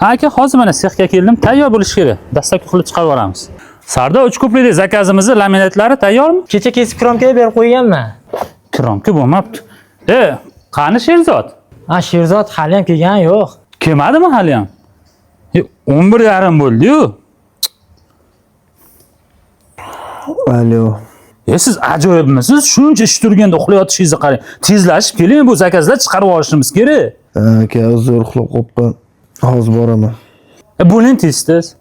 Aka, hozir mana sexga keldim, tayyor bo'lish kerak. Dastlabki qilib chiqarib yuboramiz. Sardor 3 ko'prikli zakazimizni laminatlari tayyormi? Kecha kesib kromkaga berib qo'yganman. Kromka bo'lmabdi. Qani Sherzod? Ha, Sherzod hali ham kelgani yo'q. Kelmadimi hali ham? 11:30 bo'ldi-yu. Alo. Siz ajoyibmisiz? Shuncha ish turganda uxlayotishingizni qarang. Tezlashib keling, bu zakazlar chiqarib olishimiz kerak. Aka, zo'r uxlab qolibman. Hozir boraman. Bo'ling tez.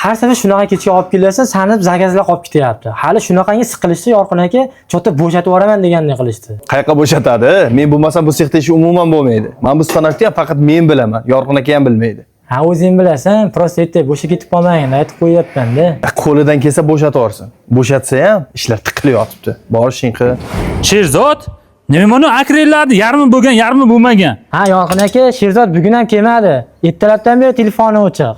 Har safar shunaqa kechga olib kelasan, sanib zakazlar qolib ketyapti. Hali shunaqangi siqilishdi, Yorqin aka, chota bo'shatib yuboraman deganday qilishdi. Qayerga bo'shatadi? Men bo'lmasam bu sexda ish umuman bo'lmaydi. Men bu stanokni ham faqat men bilaman. Yorqin aka ham bilmaydi. Ha, o'zing bilasan, prosta aytib, bo'sha ketib qolmagin, aytib qo'yapman-da. Qo'lidan kelsa bo'shatib yuborsin. Bo'shatsa ham ishlar tiqilib yotibdi. Borishing qil. Sherzod, nima buni akrellarni yarmi bo'lgan, yarmi bo'lmagan. Ha, Yorqin aka, Sherzod bugun ham kelmadi. Ertalabdan beri telefoni o'chiq.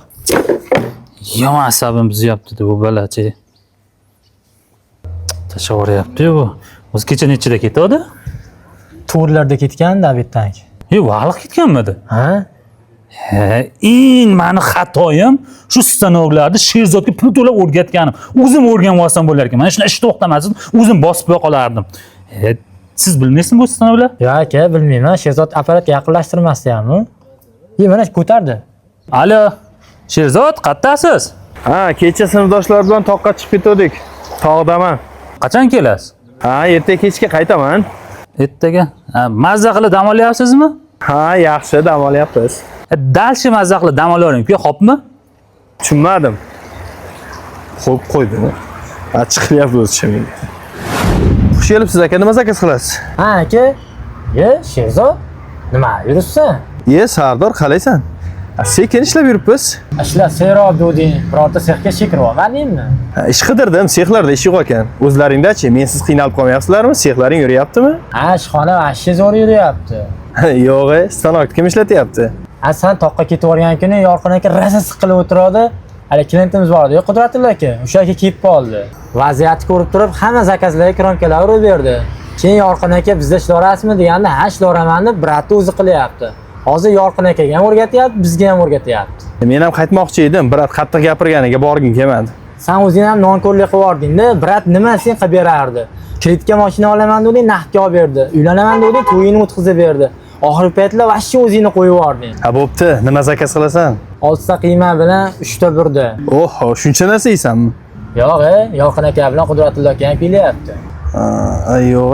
Yomon asabim buzyapti bu balachi. Tashavvoryapti bu. O'zi kecha nechida ketadi? 4larda ketgan Daviddan. Vaqt ketganmidi? Ha? Mani xatoyim shu stanoklarni Sherzodga pul to'lab o'rgatganim. O'zim o'rganib olsam bo'lar ekan. Mana shuni ishni to'xtamasin, o'zim bosib qo'ya qolardim. Siz bilmaysizmi bu stanoklar? Yo'q aka, bilmayman. Sherzod apparatga yaqinlashtirmasdi hammi. Mana ko'tardi. Alo, Sherzod, qayerdasiz? Ha, kecha sinfdoshlar bilan toqqa chiqib ketdik. Tog'daman. Qachon kelasiz? Ha, erta kechga qaytaman. Ertaga. Mazza qilib dam olyapsizmi? Ha, yaxshi dam olyapmiz. Dalshi mazza qilib dam olavering-ku, xo'pmi? Tushunmadim. Xo'p qo'ydim. Ha, chiqyapti o'zi menga. Xush kelibsiz aka, nima zakaz qilasiz? Ha aka. Sherzod, nima yuribsan? Sardor, qalaysan? Sekin ishlab yuribmiz. Ishlar serob doding, birorta sexga kirib olmadingmi? Ish qidirdim, sexlarda ish yo'q ekan. O'zlaringda-chi, mensiz qiynalib qolmayapsizlarmi? Sexlaring yuryaptimi? Ha, ishxona vashshi zo'r yuryapti. Yo'q, stanokni kim ishlatyapti? Ha, sen toqqa ketib olgan kuni Yorqin aka rosa siqilib o'tiradi. Hali klientimiz bor edi, Qudratilla aka. O'sha aka kelib qoldi. Vaziyatni ko'rib turib, hamma zakazlarga kromkalar urib berdi. Keyin Yorqin aka bizda ishlarasizmi deganda, ha, ishlaraman deb bratni o'zi qilyapti. Hozir Yorqin akaga ham o'rgatyapti, bizga ham o'rgatyapti. Men ham qaytmoqchi edim, brat qattiq gapirganiga borgim kelmadi. Sen o'zing ham nonko'rlik qilib yording-da, brat nima sen qilib berardi? Kreditga mashina olaman deding, naqdga olib berdi. Uylanaman deding, to'yini o'tkazib berdi. Oxirgi paytlar vashchi o'zingni qo'yib yording. Ha, bo'pti, nima zakaz qilasan? 6 ta qiyma bilan 3 ta burda. Oho, shuncha narsa yeysanmi? Yo'q, Yorqin aka bilan Qudratilla aka ham kelyapti. Yo'q,